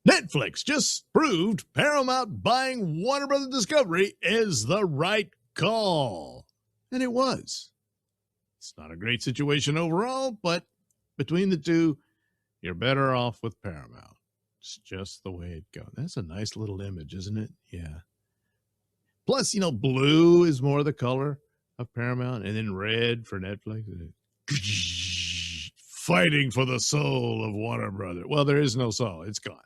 Netflix just proved Paramount buying Warner Brothers Discovery is the right call. And it was. It's not a great situation overall, but between the two, you're better off with Paramount. It's just the way it goes. That's a nice little image, isn't it? Yeah. Plus, blue is more the color of Paramount, and then red for Netflix. Fighting for the soul of Warner Brothers. Well, there is no soul. It's gone.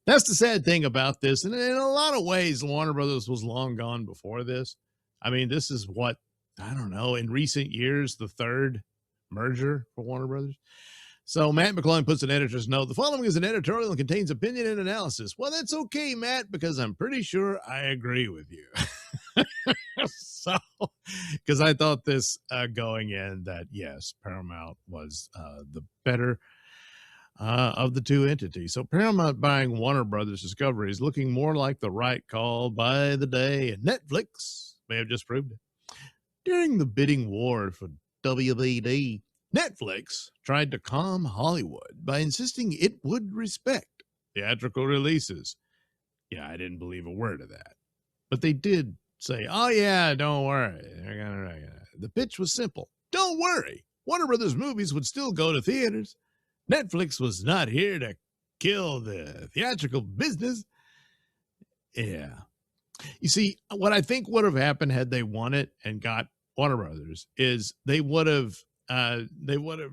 That's the sad thing about this. And in a lot of ways, Warner Brothers was long gone before this. I mean, this is what, I don't know, in recent years, the third merger for Warner Brothers. So Matt McClellan puts an editor's note. The following is an editorial and contains opinion and analysis. Well, that's okay, Matt, because I'm pretty sure I agree with you. So, because I thought this going in that, yes, Paramount was the better of the two entities. So Paramount buying Warner Brothers Discovery is looking more like the right call by the day, and Netflix may have just proved it. During the bidding war for WBD, Netflix tried to calm Hollywood by insisting it would respect theatrical releases. Yeah, I didn't believe a word of that. But they did say, oh yeah, don't worry. The pitch was simple. Don't worry. Warner Brothers movies would still go to theaters. Netflix was not here to kill the theatrical business. Yeah. You see, what I think would have happened had they won it and got Warner Brothers is they would have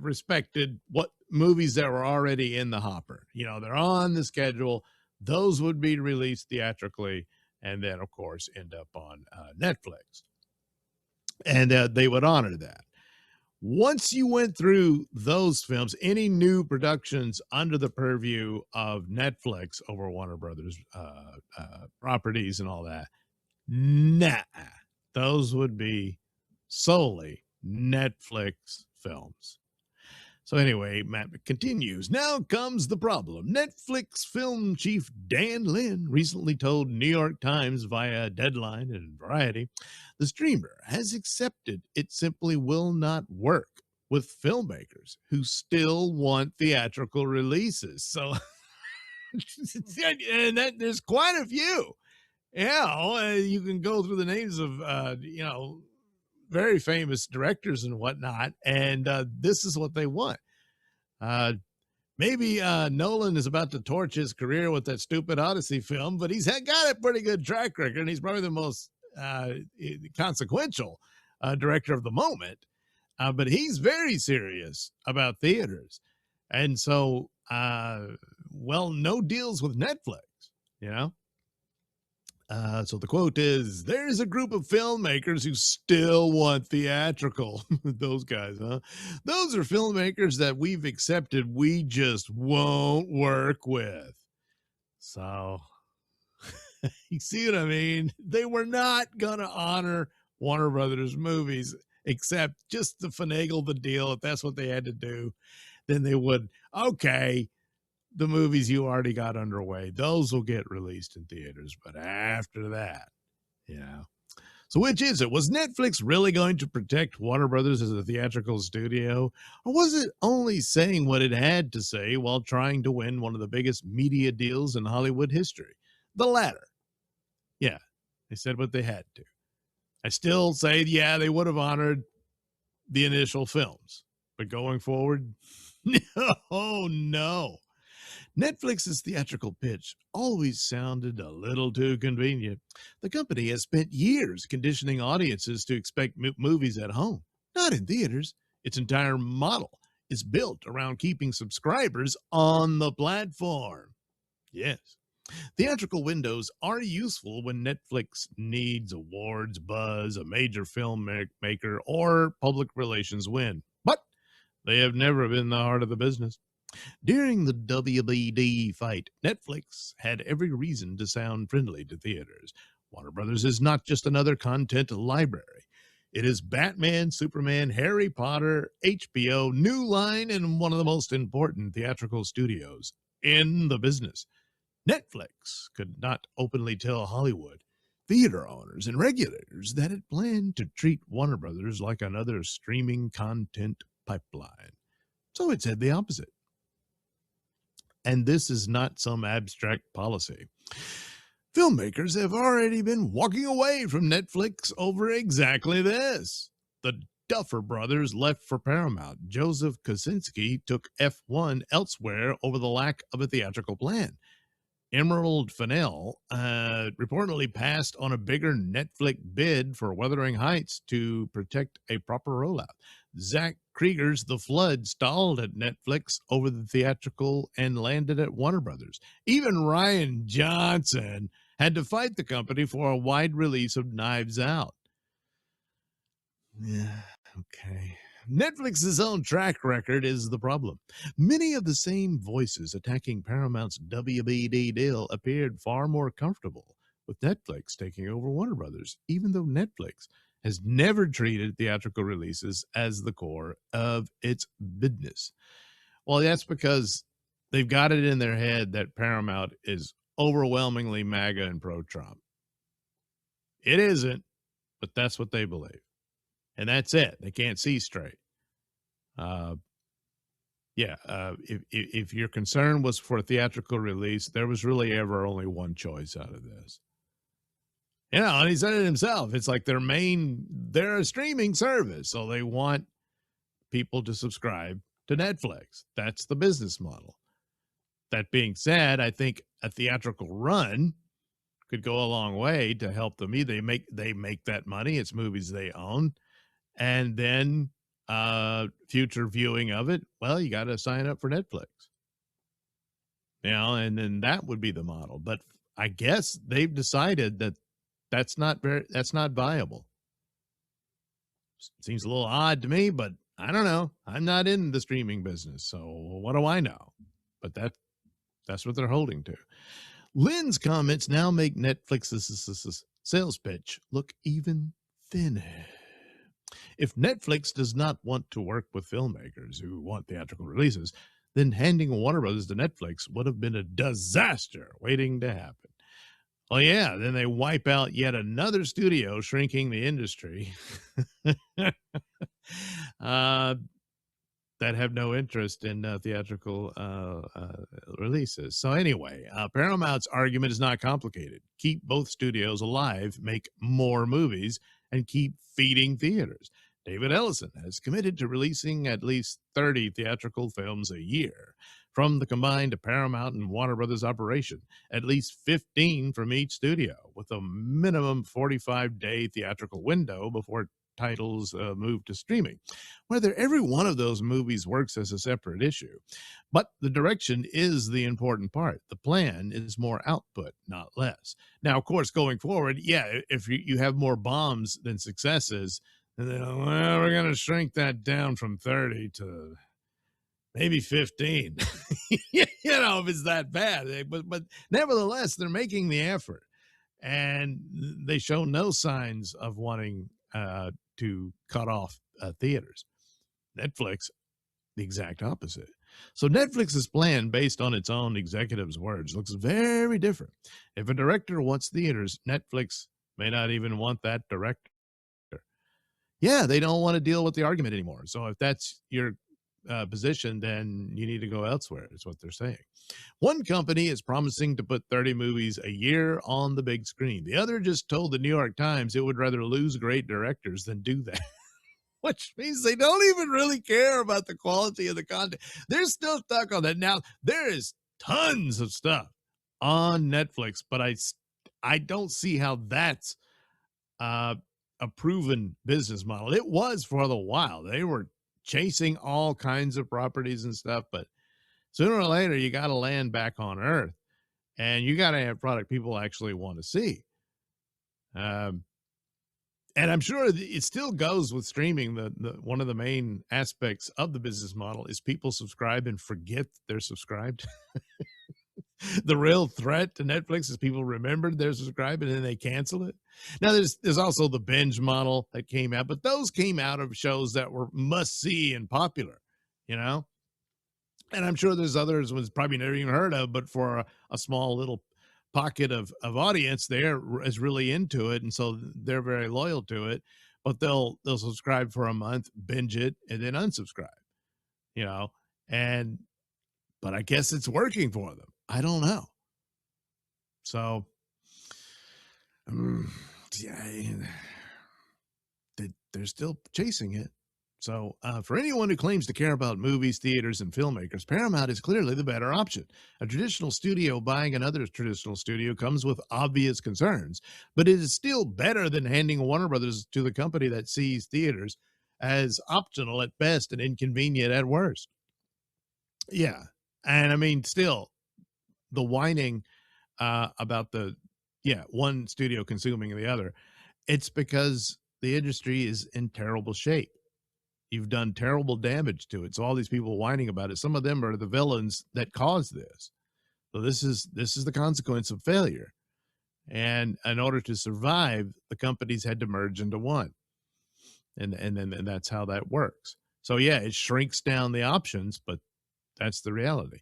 respected what movies that were already in the hopper. They're on the schedule. Those would be released theatrically and then, of course, end up on Netflix. And they would honor that. Once you went through those films, any new productions under the purview of Netflix over Warner Brothers properties and all that, those would be solely Netflix films. So anyway, Matt continues. Now comes the problem. Netflix film chief Dan Lin recently told New York Times via Deadline and Variety, the streamer has accepted it simply will not work with filmmakers who still want theatrical releases. So and there's quite a few. Yeah, you can go through the names of, very famous directors and whatnot, and this is what they want. Maybe Nolan is about to torch his career with that stupid Odyssey film, but he's got a pretty good track record, and he's probably the most consequential director of the moment. But he's very serious about theaters. And so, no deals with Netflix, So the quote is, there's a group of filmmakers who still want theatrical. Those guys, huh? Those are filmmakers that we've accepted we just won't work with. So, you see what I mean? They were not going to honor Warner Brothers movies, except just to finagle the deal. If that's what they had to do, then they would, okay, the movies you already got underway, those will get released in theaters. But after that, So which is it? Was Netflix really going to protect Warner Brothers as a theatrical studio? Or was it only saying what it had to say while trying to win one of the biggest media deals in Hollywood history? The latter. Yeah, they said what they had to. I still say, they would have honored the initial films. But going forward, no. Netflix's theatrical pitch always sounded a little too convenient. The company has spent years conditioning audiences to expect movies at home, not in theaters. Its entire model is built around keeping subscribers on the platform. Yes. Theatrical windows are useful when Netflix needs awards, buzz, a major film maker, or public relations win. But they have never been the heart of the business. During the WBD fight, Netflix had every reason to sound friendly to theaters. Warner Brothers is not just another content library. It is Batman, Superman, Harry Potter, HBO, New Line, and one of the most important theatrical studios in the business. Netflix could not openly tell Hollywood, theater owners, and regulators that it planned to treat Warner Brothers like another streaming content pipeline. So it said the opposite. And this is not some abstract policy. Filmmakers have already been walking away from Netflix over exactly this. The Duffer brothers left for Paramount. Joseph Kosinski took F1 elsewhere over the lack of a theatrical plan. Emerald Fennell reportedly passed on a bigger Netflix bid for Wuthering Heights to protect a proper rollout. Zach Krieger's The Flood stalled at Netflix over the theatrical and landed at Warner Brothers. Even Ryan Johnson had to fight the company for a wide release of Knives Out. Yeah, okay. Netflix's own track record is the problem. Many of the same voices attacking Paramount's WBD deal appeared far more comfortable with Netflix taking over Warner Brothers, even though Netflix has never treated theatrical releases as the core of its business. Well, that's because they've got it in their head that Paramount is overwhelmingly MAGA and pro-Trump. It isn't, but that's what they believe. And that's it. They can't see straight. If your concern was for a theatrical release, there was really ever only one choice out of this. You know, and he said it himself. It's like they're a streaming service, so they want people to subscribe to Netflix. That's the business model. That being said, I think a theatrical run could go a long way to help them. They make that money. It's movies they own. And then future viewing of it, well, you got to sign up for Netflix. You know, and then that would be the model. But I guess they've decided that that's not viable. Seems a little odd to me, but I don't know. I'm not in the streaming business, so what do I know? But that's what they're holding to. Lynn's comments now make Netflix's sales pitch look even thinner. If Netflix does not want to work with filmmakers who want theatrical releases, then handing Warner Brothers to Netflix would have been a disaster waiting to happen. Well, yeah, then they wipe out yet another studio, shrinking the industry that have no interest in theatrical releases. So anyway, Paramount's argument is not complicated. Keep both studios alive, make more movies, and keep feeding theaters. David Ellison has committed to releasing at least 30 theatrical films a year from the combined Paramount and Warner Brothers operation, at least 15 from each studio, with a minimum 45-day theatrical window before titles move to streaming. Whether every one of those movies works as a separate issue, but the direction is the important part. The plan is more output, not less. Now, of course, going forward, yeah, if you have more bombs than successes, and then, well, we're going to shrink that down from 30 to maybe 15. You know, if it's that bad. But nevertheless, they're making the effort, and they show no signs of wanting to cut off theaters. Netflix, the exact opposite. So Netflix's plan, based on its own executives' words, looks very different. If a director wants theaters, Netflix may not even want that director. Yeah, they don't want to deal with the argument anymore. So if that's your position, then you need to go elsewhere, is what they're saying. One company is promising to put 30 movies a year on the big screen. The other just told the New York Times it would rather lose great directors than do that, which means they don't even really care about the quality of the content. They're still stuck on that. Now, there is tons of stuff on Netflix, but I don't see how that's a proven business model. It was for a while. They were chasing all kinds of properties and stuff, but sooner or later you got to land back on earth, and you got to have product people actually want to see. And I'm sure it still goes with streaming. The one of the main aspects of the business model is people subscribe and forget they're subscribed. The real threat to Netflix is people remembered they're subscribed and then they cancel it. Now, there's also the binge model that came out, but those came out of shows that were must-see and popular, you know? And I'm sure there's others ones probably never even heard of, but for a small little pocket of audience there is really into it, and so they're very loyal to it, but they'll subscribe for a month, binge it, and then unsubscribe, you know? And but I guess it's working for them. I don't know. So, um, yeah, they're still chasing it. So, for anyone who claims to care about movies, theaters, and filmmakers, Paramount is clearly the better option. A traditional studio buying another traditional studio comes with obvious concerns, but it is still better than handing Warner Brothers to the company that sees theaters as optional at best and inconvenient at worst. Yeah. And I mean, still, the whining about one studio consuming the other, it's because the industry is in terrible shape. You've done terrible damage to it. So all these people whining about it, some of them are the villains that caused this. So this is the consequence of failure. And in order to survive, the companies had to merge into one. And that's how that works. So yeah, it shrinks down the options, but that's the reality.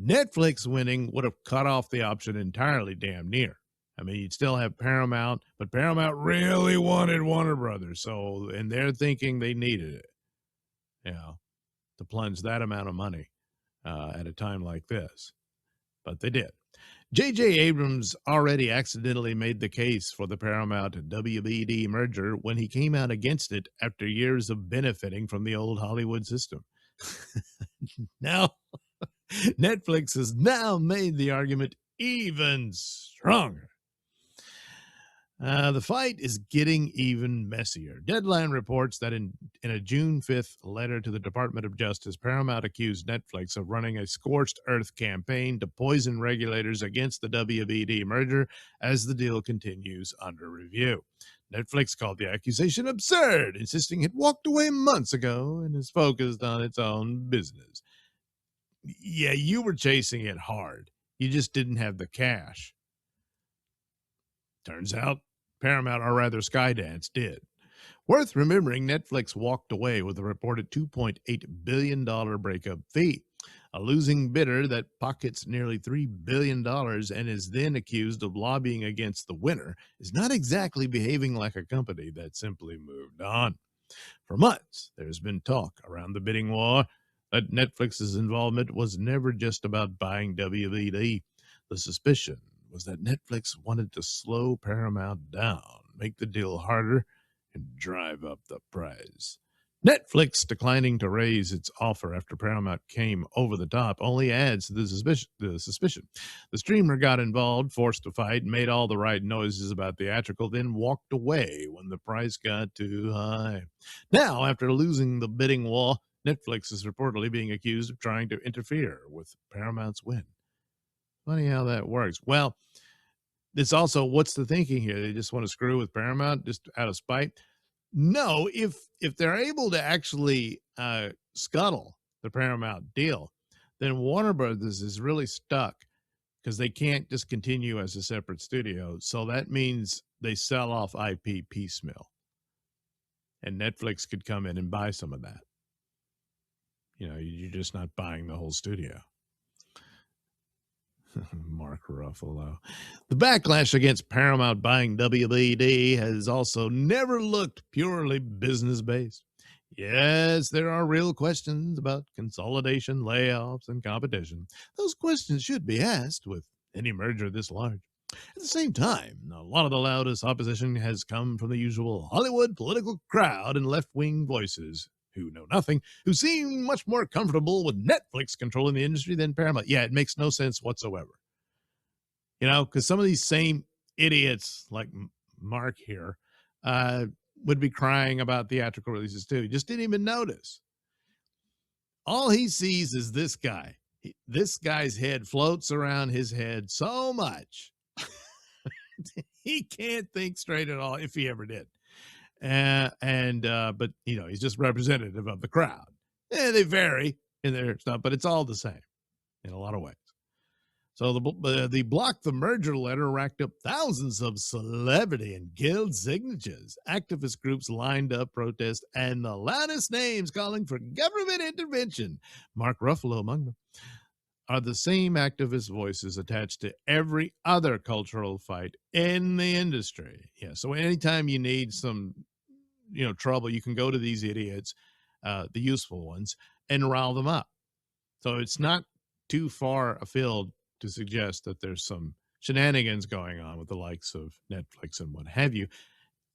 Netflix winning would have cut off the option entirely, damn near. I mean, you'd still have Paramount, but Paramount really wanted Warner Brothers. So, and they're thinking they needed it, you know, to plunge that amount of money at a time like this. But they did. J.J. Abrams already accidentally made the case for the Paramount WBD merger when he came out against it after years of benefiting from the old Hollywood system. Now, Netflix has now made the argument even stronger. The fight is getting even messier. Deadline reports that in a June 5th letter to the Department of Justice, Paramount accused Netflix of running a scorched earth campaign to poison regulators against the WBD merger as the deal continues under review. Netflix called the accusation absurd, insisting it walked away months ago and is focused on its own business. Yeah, you were chasing it hard. You just didn't have the cash. Turns out Paramount, or rather Skydance, did. Worth remembering, Netflix walked away with a reported $2.8 billion breakup fee. A losing bidder that pockets nearly $3 billion and is then accused of lobbying against the winner is not exactly behaving like a company that simply moved on. For months, there's been talk around the bidding war that Netflix's involvement was never just about buying WBD. The suspicion was that Netflix wanted to slow Paramount down, make the deal harder, and drive up the price. Netflix declining to raise its offer after Paramount came over the top only adds to the suspicion. The streamer got involved, forced a fight, made all the right noises about theatrical, then walked away when the price got too high. Now, after losing the bidding war, Netflix is reportedly being accused of trying to interfere with Paramount's win. Funny how that works. Well, it's also, what's the thinking here? They just want to screw with Paramount just out of spite? No, if they're able to actually scuttle the Paramount deal, then Warner Brothers is really stuck because they can't just continue as a separate studio. So that means they sell off IP piecemeal, and Netflix could come in and buy some of that. You know, you're just not buying the whole studio. Mark Ruffalo. The backlash against Paramount buying WBD has also never looked purely business-based. Yes, there are real questions about consolidation, layoffs, and competition. Those questions should be asked with any merger this large. At the same time, a lot of the loudest opposition has come from the usual Hollywood political crowd and left-wing voices who know nothing, who seem much more comfortable with Netflix controlling the industry than Paramount. Yeah, it makes no sense whatsoever. You know, because some of these same idiots like Mark here would be crying about theatrical releases too. He just didn't even notice. All he sees is this guy. This guy's head floats around his head so much. He can't think straight at all, if he ever did. But you know, he's just representative of the crowd. They vary in their stuff, but it's all the same in a lot of ways. So the block the merger letter racked up thousands of celebrity and guild signatures. Activist groups lined up protest, and the loudest names calling for government intervention, Mark Ruffalo among them, are the same activist voices attached to every other cultural fight in the industry. Yeah, so anytime you need some, trouble, you can go to these idiots, the useful ones, and rile them up. So it's not too far afield to suggest that there's some shenanigans going on with the likes of Netflix and what have you.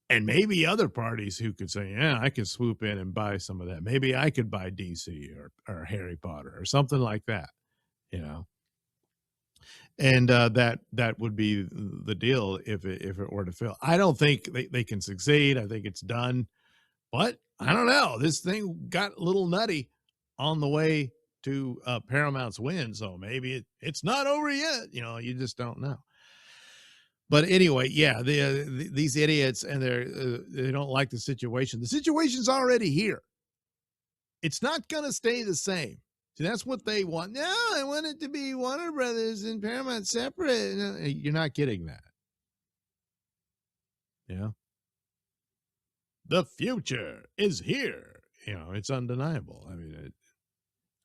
And maybe other parties who could say, yeah, I could swoop in and buy some of that. Maybe I could buy DC or Harry Potter or something like that, you know. And that would be the deal if it were to fail. I don't think they can succeed. I think it's done. But I don't know. This thing got a little nutty on the way to Paramount's win, so maybe it's not over yet. You know, you just don't know. But anyway, yeah, these idiots and they don't like the situation. The situation's already here. It's not going to stay the same. See, that's what they want. No, I want it to be Warner Brothers and Paramount separate. No, you're not getting that. Yeah. The future is here. You know, it's undeniable.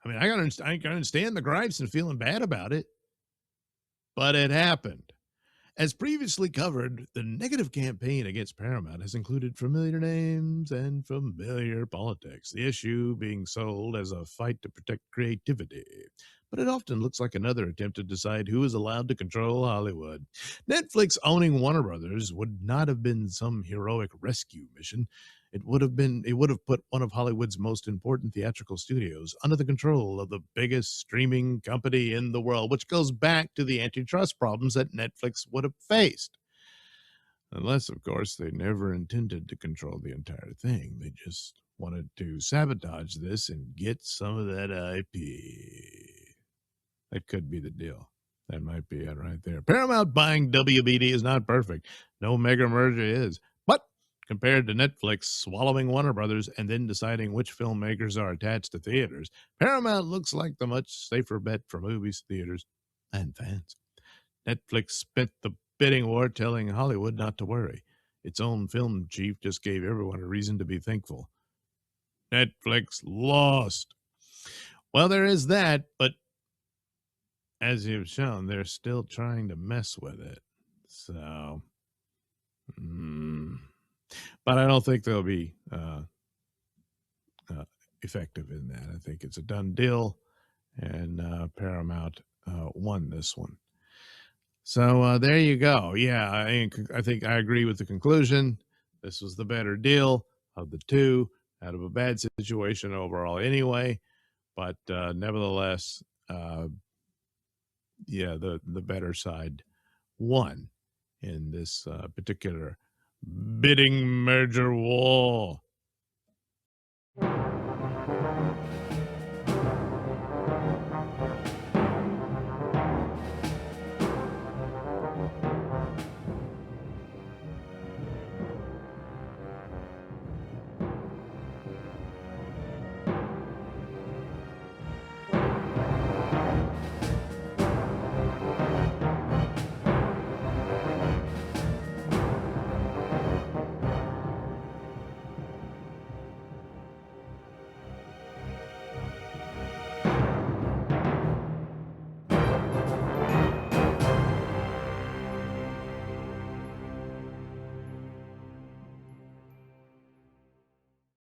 I can understand the gripes and feeling bad about it, but it happened. As previously covered, the negative campaign against Paramount has included familiar names and familiar politics, the issue being sold as a fight to protect creativity. But it often looks like another attempt to decide who is allowed to control Hollywood. Netflix owning Warner Brothers would not have been some heroic rescue mission. It would have put one of Hollywood's most important theatrical studios under the control of the biggest streaming company in the world, which goes back to the antitrust problems that Netflix would have faced. Unless, of course, they never intended to control the entire thing. They just wanted to sabotage this and get some of that IP. That could be the deal. That might be it right there. Paramount buying WBD is not perfect. No mega merger is. But compared to Netflix swallowing Warner Brothers and then deciding which filmmakers are attached to theaters, Paramount looks like the much safer bet for movies, theaters, and fans. Netflix spent the bidding war telling Hollywood not to worry. Its own film chief just gave everyone a reason to be thankful. Netflix lost. Well, there is that, but as you've shown, they're still trying to mess with it. So, but I don't think they'll be effective in that. I think it's a done deal, and Paramount won this one. So there you go. Yeah, I think I agree with the conclusion. This was the better deal of the two out of a bad situation overall anyway. But nevertheless, yeah, the better side won in this particular bidding merger war.